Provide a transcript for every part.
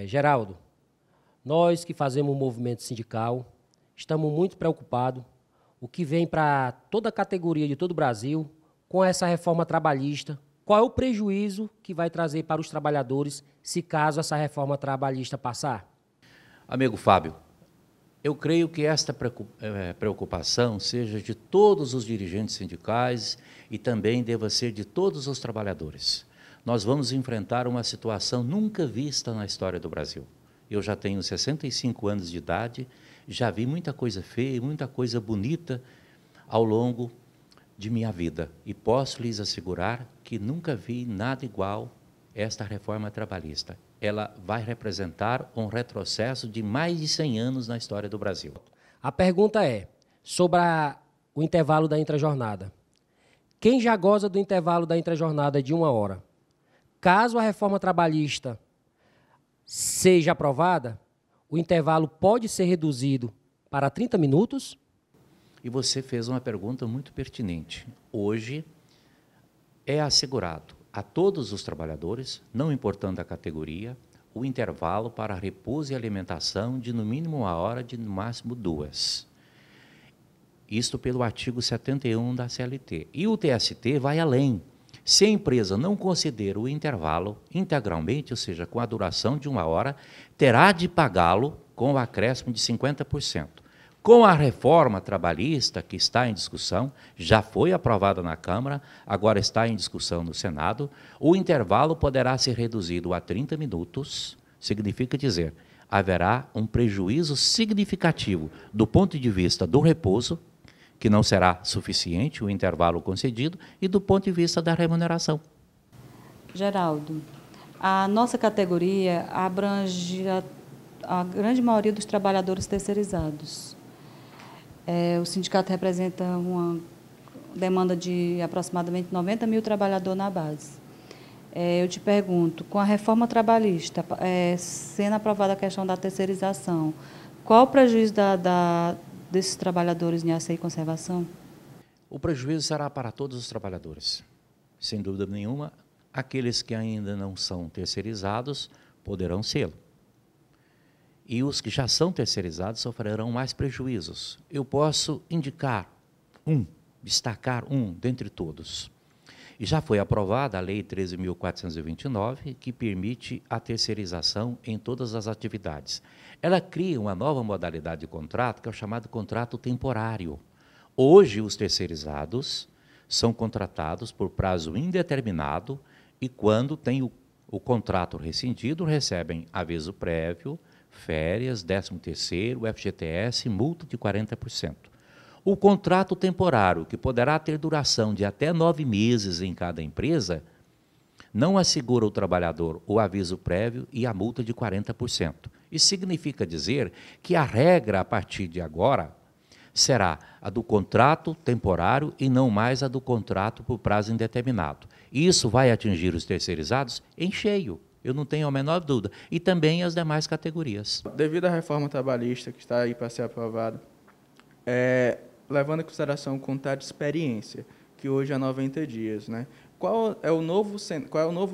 Geraldo, nós que fazemos o movimento sindical, estamos muito preocupados o que vem para toda a categoria de todo o Brasil com essa reforma trabalhista. Qual é o prejuízo que vai trazer para os trabalhadores se caso essa reforma trabalhista passar? Amigo Fábio, eu creio que esta preocupação seja de todos os dirigentes sindicais e também deva ser de todos os trabalhadores. Nós vamos enfrentar uma situação nunca vista na história do Brasil. Eu já tenho 65 anos de idade, já vi muita coisa feia, muita coisa bonita ao longo de minha vida. E posso lhes assegurar que nunca vi nada igual esta reforma trabalhista. Ela vai representar um retrocesso de mais de 100 anos na história do Brasil. A pergunta é sobre o intervalo da intrajornada. Quem já goza do intervalo da intrajornada de 1 hora? Caso a reforma trabalhista seja aprovada, o intervalo pode ser reduzido para 30 minutos? E você fez uma pergunta muito pertinente. Hoje é assegurado a todos os trabalhadores, não importando a categoria, o intervalo para repouso e alimentação de no mínimo 1 hora, de no máximo 2. Isto pelo artigo 71 da CLT. E o TST vai além. Se a empresa não considera o intervalo integralmente, ou seja, com a duração de 1 hora, terá de pagá-lo com o acréscimo de 50%. Com a reforma trabalhista que está em discussão, já foi aprovada na Câmara, agora está em discussão no Senado, o intervalo poderá ser reduzido a 30 minutos, significa dizer, haverá um prejuízo significativo do ponto de vista do repouso, que não será suficiente o intervalo concedido, e do ponto de vista da remuneração. Geraldo, a nossa categoria abrange a grande maioria dos trabalhadores terceirizados. O sindicato representa uma demanda de aproximadamente 90 mil trabalhadores na base. Eu te pergunto, com a reforma trabalhista, sendo aprovada a questão da terceirização, qual o prejuízo desses trabalhadores em açaí e conservação? O prejuízo será para todos os trabalhadores. Sem dúvida nenhuma, aqueles que ainda não são terceirizados poderão ser. E os que já são terceirizados sofrerão mais prejuízos. Eu posso destacar um dentre todos. E já foi aprovada a Lei 13.429, que permite a terceirização em todas as atividades. Ela cria uma nova modalidade de contrato, que é o chamado contrato temporário. Hoje, os terceirizados são contratados por prazo indeterminado e, quando tem o contrato rescindido, recebem aviso prévio, férias, 13º, FGTS, multa de 40%. O contrato temporário, que poderá ter duração de até 9 meses em cada empresa, não assegura ao trabalhador o aviso prévio e a multa de 40%. Isso significa dizer que a regra, a partir de agora, será a do contrato temporário e não mais a do contrato por prazo indeterminado. Isso vai atingir os terceirizados em cheio. Eu não tenho a menor dúvida. E também as demais categorias. Devido à reforma trabalhista que está aí para ser aprovada, levando em consideração o contrato de experiência, que hoje é 90 dias, né? Qual é o novo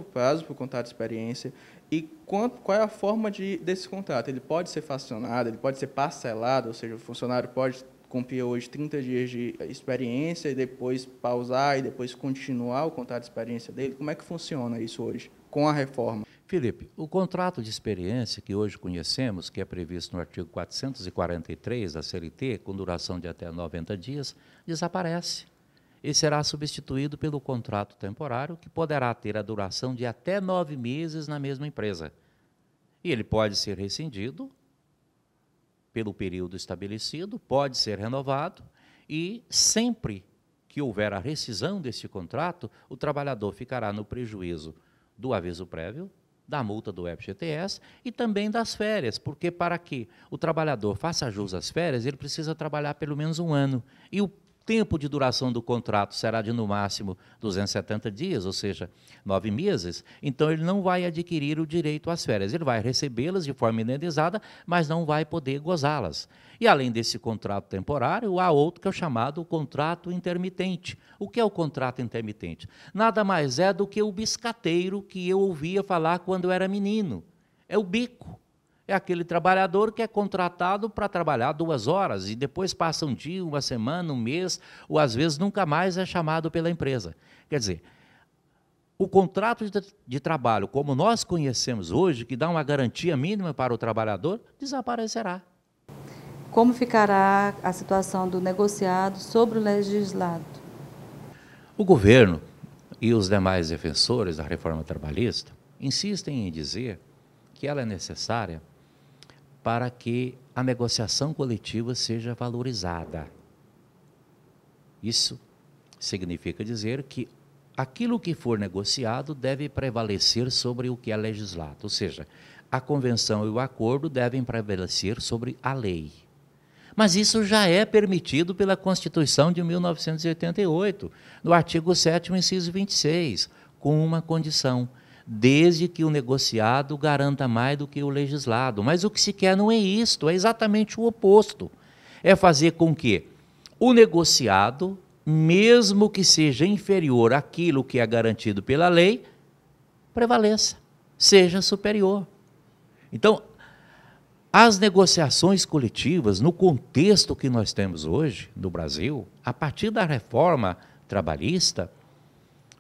prazo para o contrato de experiência e qual é a forma desse contrato? Ele pode ser fracionado, ele pode ser parcelado, ou seja, o funcionário pode cumprir hoje 30 dias de experiência e depois pausar e depois continuar o contrato de experiência dele? Como é que funciona isso hoje com a reforma? Felipe, o contrato de experiência que hoje conhecemos, que é previsto no artigo 443 da CLT, com duração de até 90 dias, desaparece e será substituído pelo contrato temporário, que poderá ter a duração de até 9 meses na mesma empresa. E ele pode ser rescindido pelo período estabelecido, pode ser renovado e sempre que houver a rescisão desse contrato, o trabalhador ficará no prejuízo do aviso prévio, da multa do FGTS e também das férias, porque para que o trabalhador faça jus às férias, ele precisa trabalhar pelo menos 1 ano. E o tempo de duração do contrato será de, no máximo, 270 dias, ou seja, 9 meses, então ele não vai adquirir o direito às férias. Ele vai recebê-las de forma indenizada, mas não vai poder gozá-las. E, além desse contrato temporário, há outro que é o chamado contrato intermitente. O que é o contrato intermitente? Nada mais é do que o biscateiro que eu ouvia falar quando eu era menino. É o bico. É aquele trabalhador que é contratado para trabalhar 2 horas e depois passa um dia, uma semana, um mês, ou às vezes nunca mais é chamado pela empresa. Quer dizer, o contrato de trabalho, como nós conhecemos hoje, que dá uma garantia mínima para o trabalhador, desaparecerá. Como ficará a situação do negociado sobre o legislado? O governo e os demais defensores da reforma trabalhista insistem em dizer que ela é necessária para que a negociação coletiva seja valorizada. Isso significa dizer que aquilo que for negociado deve prevalecer sobre o que é legislado, ou seja, a convenção e o acordo devem prevalecer sobre a lei. Mas isso já é permitido pela Constituição de 1988, no artigo 7º, inciso 26, com uma condição: desde que o negociado garanta mais do que o legislado. Mas o que se quer não é isto, é exatamente o oposto. É fazer com que o negociado, mesmo que seja inferior àquilo que é garantido pela lei, prevaleça, seja superior. Então, as negociações coletivas, no contexto que nós temos hoje no Brasil, a partir da reforma trabalhista,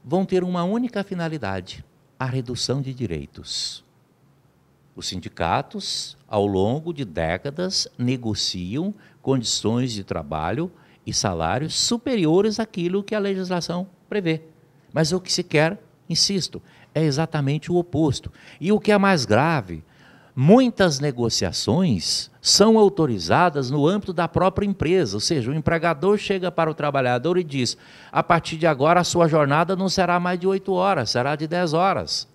vão ter uma única finalidade: a redução de direitos. Os sindicatos, ao longo de décadas, negociam condições de trabalho e salários superiores àquilo que a legislação prevê. Mas o que se quer, insisto, é exatamente o oposto. E o que é mais grave, muitas negociações são autorizadas no âmbito da própria empresa, ou seja, o empregador chega para o trabalhador e diz: a partir de agora a sua jornada não será mais de 8 horas, será de 10 horas.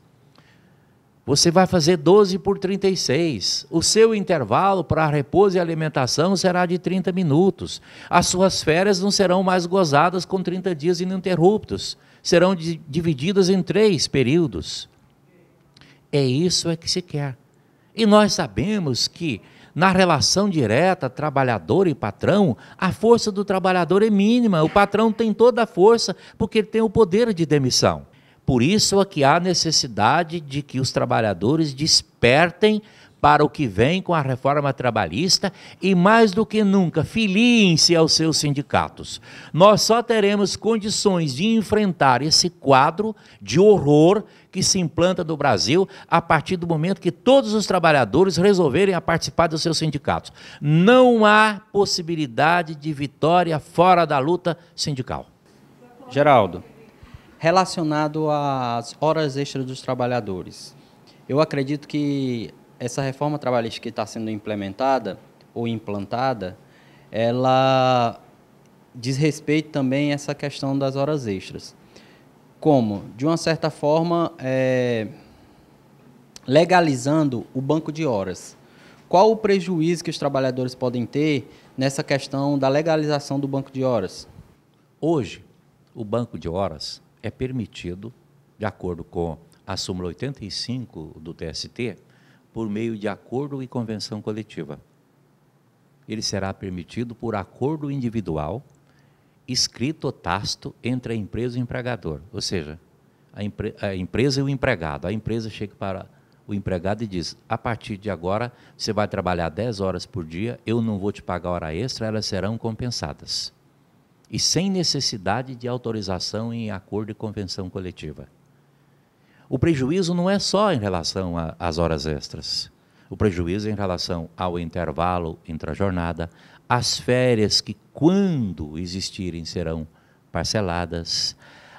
Você vai fazer 12 por 36. O seu intervalo para repouso e alimentação será de 30 minutos. As suas férias não serão mais gozadas com 30 dias ininterruptos, serão divididas em 3 períodos. É isso que se quer. E nós sabemos que, na relação direta trabalhador e patrão, a força do trabalhador é mínima. O patrão tem toda a força porque ele tem o poder de demissão. Por isso é que há necessidade de que os trabalhadores despertem para o que vem com a reforma trabalhista e, mais do que nunca, filiem-se aos seus sindicatos. Nós só teremos condições de enfrentar esse quadro de horror que se implanta no Brasil a partir do momento que todos os trabalhadores resolverem a participar dos seus sindicatos. Não há possibilidade de vitória fora da luta sindical. Geraldo, relacionado às horas extras dos trabalhadores, eu acredito que essa reforma trabalhista que está sendo implementada ou implantada, ela diz respeito também a essa questão das horas extras. Como? De uma certa forma, legalizando o banco de horas. Qual o prejuízo que os trabalhadores podem ter nessa questão da legalização do banco de horas? Hoje, o banco de horas é permitido, de acordo com a súmula 85 do TST, por meio de acordo e convenção coletiva. Ele será permitido por acordo individual, escrito ou tácito entre a empresa e o empregador. Ou seja, a empresa e o empregado. A empresa chega para o empregado e diz: a partir de agora você vai trabalhar 10 horas por dia, eu não vou te pagar hora extra, elas serão compensadas. E sem necessidade de autorização em acordo e convenção coletiva. O prejuízo não é só em relação às horas extras. O prejuízo é em relação ao intervalo intrajornada, às férias que, quando existirem, serão parceladas,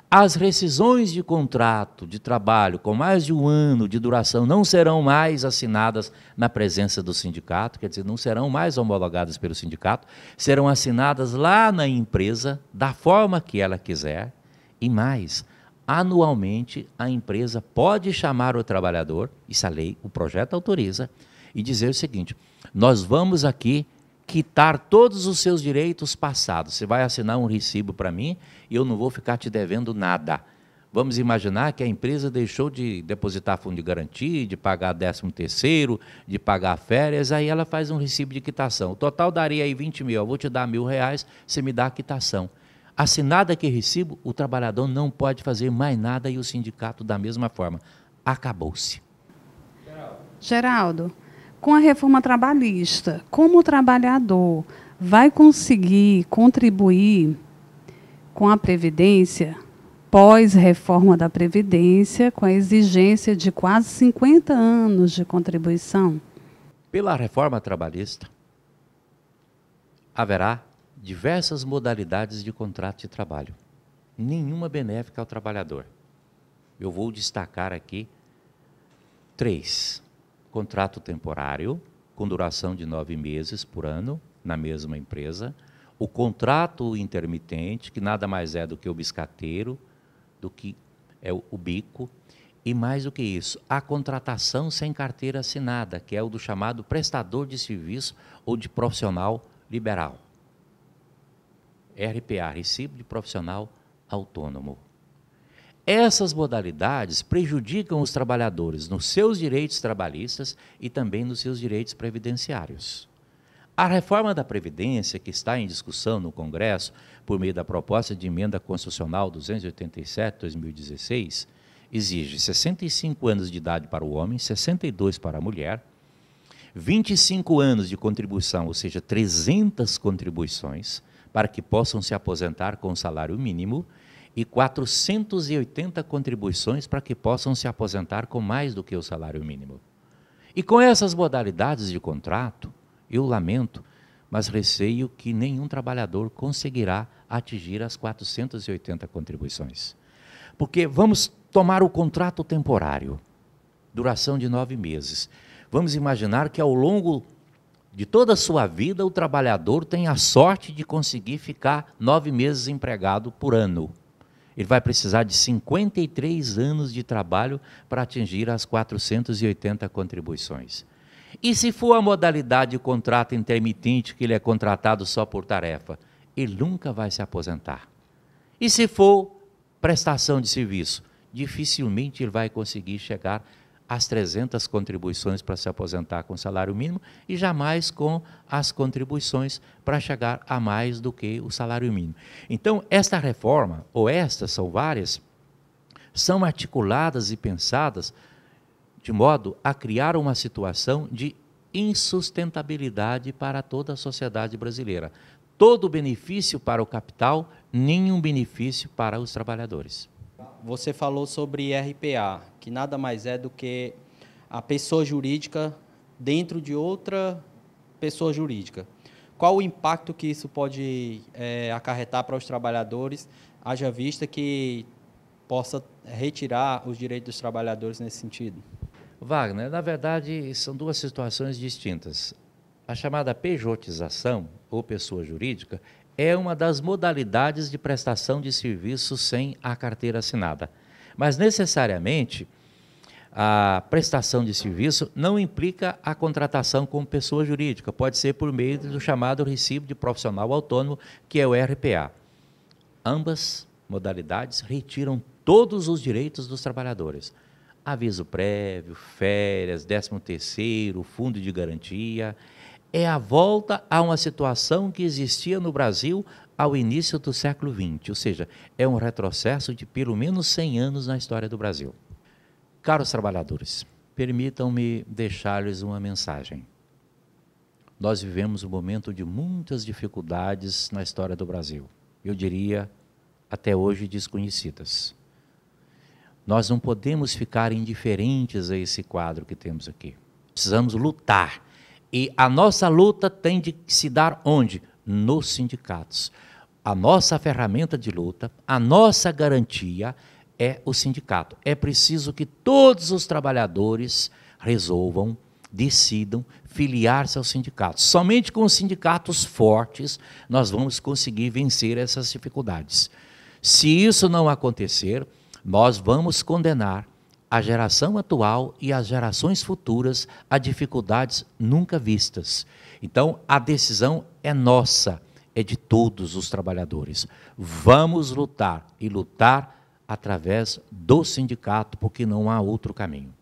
as rescisões de contrato de trabalho com mais de 1 ano de duração não serão mais assinadas na presença do sindicato, quer dizer, não serão mais homologadas pelo sindicato, serão assinadas lá na empresa, da forma que ela quiser, e mais, anualmente a empresa pode chamar o trabalhador, isso a lei, o projeto autoriza, e dizer o seguinte: nós vamos aqui quitar todos os seus direitos passados. Você vai assinar um recibo para mim e eu não vou ficar te devendo nada. Vamos imaginar que a empresa deixou de depositar fundo de garantia, de pagar 13º, de pagar férias, aí ela faz um recibo de quitação. O total daria aí 20 mil, eu vou te dar R$1.000, você me dá a quitação. Assinado aquele recibo, o trabalhador não pode fazer mais nada e o sindicato da mesma forma. Acabou-se. Geraldo, Com a reforma trabalhista, como o trabalhador vai conseguir contribuir com a Previdência, pós-reforma da Previdência, com a exigência de quase 50 anos de contribuição? Pela reforma trabalhista, haverá diversas modalidades de contrato de trabalho, nenhuma benéfica ao trabalhador. Eu vou destacar aqui 3. Contrato temporário, com duração de 9 meses por ano, na mesma empresa. O contrato intermitente, que nada mais é do que o biscateiro, do que é o bico. E mais do que isso, a contratação sem carteira assinada, que é o do chamado prestador de serviço ou de profissional liberal. RPA, Recibo de Profissional Autônomo. Essas modalidades prejudicam os trabalhadores nos seus direitos trabalhistas e também nos seus direitos previdenciários. A reforma da Previdência, que está em discussão no Congresso, por meio da proposta de emenda constitucional 287/2016, exige 65 anos de idade para o homem, 62 para a mulher, 25 anos de contribuição, ou seja, 300 contribuições, para que possam se aposentar com salário mínimo, e 480 contribuições para que possam se aposentar com mais do que o salário mínimo. E com essas modalidades de contrato, eu lamento, mas receio que nenhum trabalhador conseguirá atingir as 480 contribuições. Porque vamos tomar o contrato temporário, duração de 9 meses. Vamos imaginar que ao longo de toda a sua vida o trabalhador tem a sorte de conseguir ficar 9 meses empregado por ano. Ele vai precisar de 53 anos de trabalho para atingir as 480 contribuições. E se for a modalidade de contrato intermitente, que ele é contratado só por tarefa, ele nunca vai se aposentar. E se for prestação de serviço, dificilmente ele vai conseguir chegar às 300 contribuições para se aposentar com salário mínimo e jamais com as contribuições para chegar a mais do que o salário mínimo. Então, esta reforma, ou estas são várias, são articuladas e pensadas de modo a criar uma situação de insustentabilidade para toda a sociedade brasileira. Todo benefício para o capital, nenhum benefício para os trabalhadores. Você falou sobre RPA, que nada mais é do que a pessoa jurídica dentro de outra pessoa jurídica. Qual o impacto que isso pode acarretar para os trabalhadores, haja vista que possa retirar os direitos dos trabalhadores nesse sentido? Wagner, na verdade, são duas situações distintas. A chamada pejotização, ou pessoa jurídica, é uma das modalidades de prestação de serviço sem a carteira assinada. Mas, necessariamente, a prestação de serviço não implica a contratação como pessoa jurídica, pode ser por meio do chamado Recibo de Profissional Autônomo, que é o RPA. Ambas modalidades retiram todos os direitos dos trabalhadores. Aviso prévio, férias, 13º, fundo de garantia. É a volta a uma situação que existia no Brasil ao início do século XX, ou seja, é um retrocesso de pelo menos 100 anos na história do Brasil. Caros trabalhadores, permitam-me deixar-lhes uma mensagem. Nós vivemos um momento de muitas dificuldades na história do Brasil, eu diria até hoje desconhecidas. Nós não podemos ficar indiferentes a esse quadro que temos aqui. Precisamos lutar. E a nossa luta tem de se dar onde? Nos sindicatos. A nossa ferramenta de luta, a nossa garantia é o sindicato. É preciso que todos os trabalhadores resolvam, decidam filiar-se aos sindicatos. Somente com os sindicatos fortes nós vamos conseguir vencer essas dificuldades. Se isso não acontecer, nós vamos condenar a geração atual e as gerações futuras a dificuldades nunca vistas. Então, a decisão é nossa, é de todos os trabalhadores. Vamos lutar, e lutar através do sindicato, porque não há outro caminho.